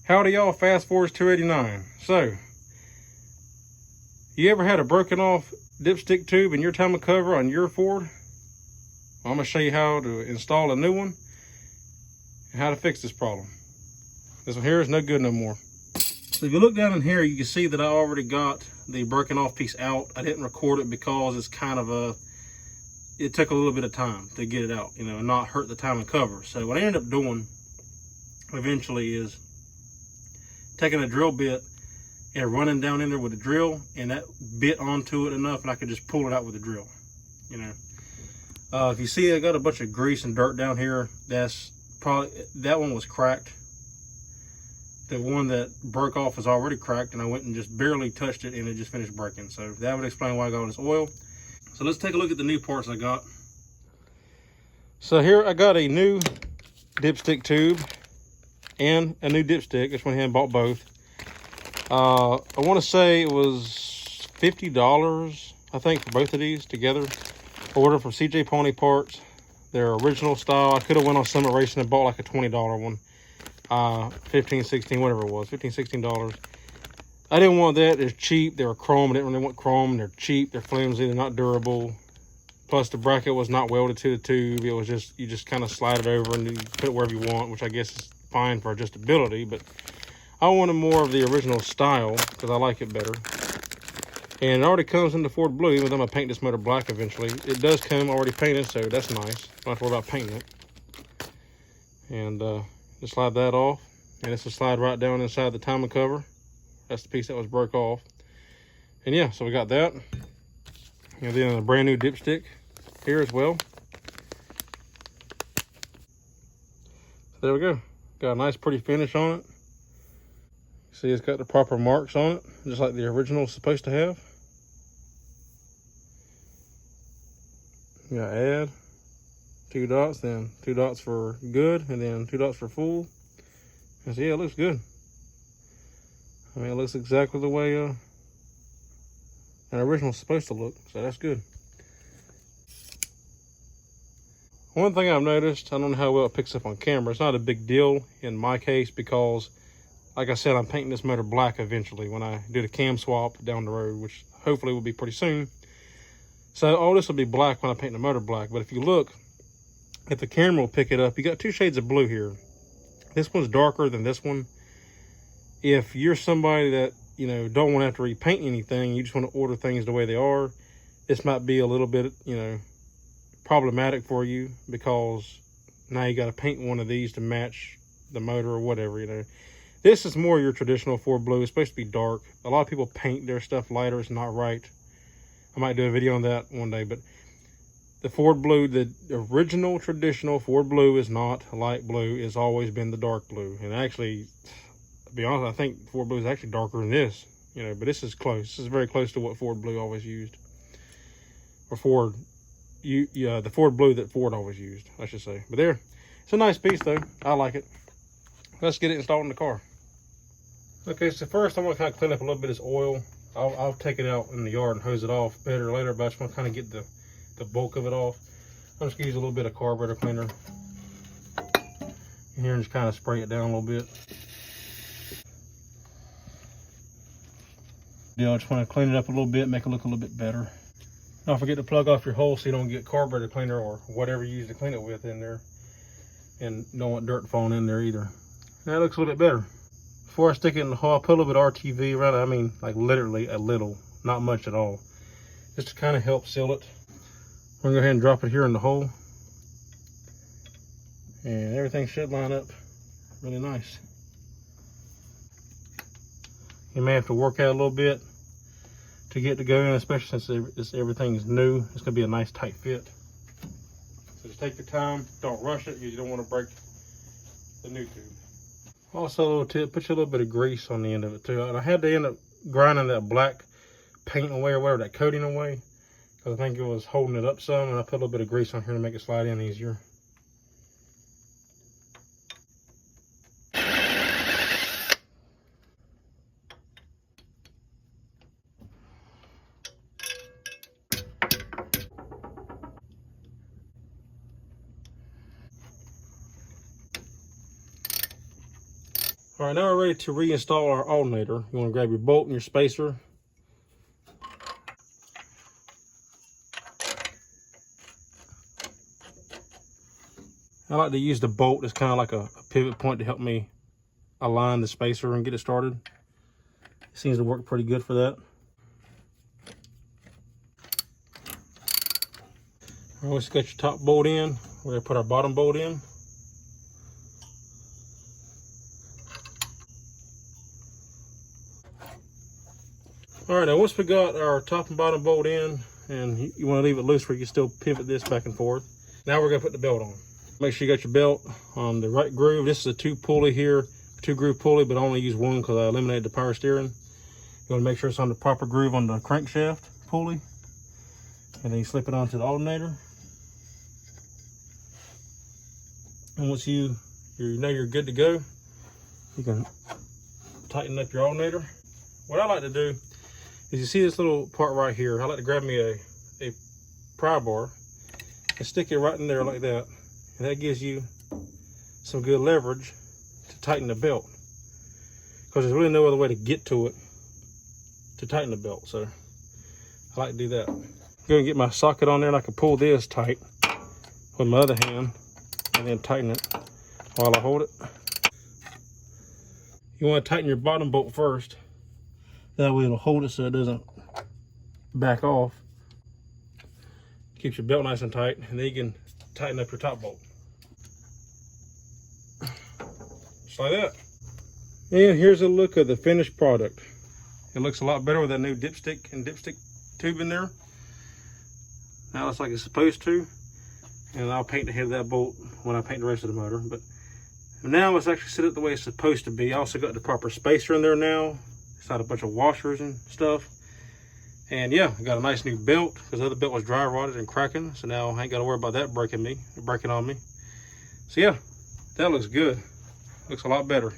Howdy y'all, fast forward 289. So, you ever had a broken off dipstick tube in your timing cover on your Ford? Well, I'm gonna show you how to install a new one and how to fix this problem. This one here is no good no more. So if you look down in here, you can see that I already got the broken off piece out. I didn't record it because it's kind of it took a little bit of time to get it out, you know, and not hurt the timing cover. So what I ended up doing eventually is taking a drill bit and running down in there with a drill, and that bit onto it enough and I could just pull it out with a drill, you know. If you see I got a bunch of grease and dirt down here, that's probably, that one was cracked. The one that broke off is already cracked, and I went and just barely touched it and it just finished breaking. So that would explain why I got all this oil. So let's take a look at the new parts I got. So here I got a new dipstick tube and a new dipstick. Just went ahead and bought both. I want to say it was $50, I think, for both of these together. Ordered from CJ Pony Parts. Their original style. I could have went on Summit Racing and bought like a $20 one. 15, 16, whatever it was, $15, $16. I didn't want that. It's cheap. They were chrome. I didn't really want chrome. They're cheap. They're flimsy. They're not durable. Plus the bracket was not welded to the tube. It was just, you just kind of slide it over and you put it wherever you want, which I guess is fine for adjustability, but I wanted more of the original style because I like it better. And it already comes in the Ford blue, even though I'm gonna paint this motor black eventually. It does come already painted, so that's nice. Don't have to worry about painting it. And just slide that off, and this will slide right down inside the timing cover. That's the piece that was broke off. And yeah, so we got that. And then a brand new dipstick here as well. So there we go. Got a nice pretty finish on it. See, it's got the proper marks on it, just like the original is supposed to have. You got add, 2 dots, then 2 dots for good, and then 2 dots for full. And so yeah, it looks good. I mean, it looks exactly the way an original is supposed to look, so that's good. One thing I've noticed, I don't know how well it picks up on camera, it's not a big deal in my case because, like I said, I'm painting this motor black eventually when I do the cam swap down the road, which hopefully will be pretty soon. So all this will be black when I paint the motor black, but if you look, if the camera will pick it up, you got 2 shades of blue here. This one's darker than this one. If you're somebody that, you know, don't want to have to repaint anything, you just want to order things the way they are, this might be a little bit, you know, problematic for you because now you got to paint one of these to match the motor or whatever, you know. This is more your traditional Ford blue. It's supposed to be dark. A lot of people paint their stuff lighter. It's not right. I might do a video on that one day, but the Ford blue, the original traditional Ford blue is not light blue. It's always been the dark blue. And actually, to be honest, I think Ford blue is actually darker than this, you know, but this is close. This is very close to what Ford blue always used. Or the Ford blue that Ford always used, I should say. But there, it's a nice piece though. I like it. Let's get it installed in the car. Okay, so first I'm gonna kind of clean up a little bit of this oil. I'll take it out in the yard and hose it off better later, but I just want to kind of get the bulk of it off. I'm just gonna use a little bit of carburetor cleaner here and just kind of spray it down a little bit. Yeah, I just want to clean it up a little bit, make it look a little bit better. Don't forget to plug off your hole so you don't get carburetor cleaner or whatever you use to clean it with in there, and don't want dirt falling in there either. That looks a little bit better. Before I stick it in the hole, I'll put a little bit of RTV around it. I mean, like literally a little, not much at all, just to kind of help seal it. I'm gonna go ahead and drop it here in the hole, and everything should line up really nice. You may have to work out a little bit to get to go in, especially since everything is new. It's gonna be a nice tight fit. So just take your time, don't rush it, you don't want to break the new tube. Also, a little tip, put you a little bit of grease on the end of it too. And I had to end up grinding that black paint away or whatever, that coating away, because I think it was holding it up some, and I put a little bit of grease on here to make it slide in easier. All right, now we're ready to reinstall our alternator. You want to grab your bolt and your spacer. I like to use the bolt as kind of like a pivot point to help me align the spacer and get it started. It seems to work pretty good for that. All right, once you got your top bolt in, we're going to put our bottom bolt in. All right, now once we got our top and bottom bolt in, and you want to leave it loose where you can still pivot this back and forth. Now we're going to put the belt on. Make sure you got your belt on the right groove. This is a 2-pulley here, 2-groove pulley, but I only use one because I eliminated the power steering. You want to make sure it's on the proper groove on the crankshaft pulley. And then you slip it onto the alternator. And once you know you're good to go, you can tighten up your alternator. What I like to do is, you see this little part right here, I like to grab me a pry bar and stick it right in there like that. And that gives you some good leverage to tighten the belt. Because there's really no other way to get to it to tighten the belt. So I like to do that. I'm going to get my socket on there and I can pull this tight with my other hand and then tighten it while I hold it. You want to tighten your bottom bolt first. That way it'll hold it so it doesn't back off. Keeps your belt nice and tight, and then you can tighten up your top bolt. Just like that. And here's a look of the finished product. It looks a lot better with that new dipstick and dipstick tube in there. Now it's like it's supposed to. And I'll paint the head of that bolt when I paint the rest of the motor. But now it's actually set up the way it's supposed to be. I also got the proper spacer in there now. It's not a bunch of washers and stuff. And yeah, I got a nice new belt because the other belt was dry rotted and cracking. So now I ain't got to worry about that breaking on me. So yeah, that looks good. Looks a lot better.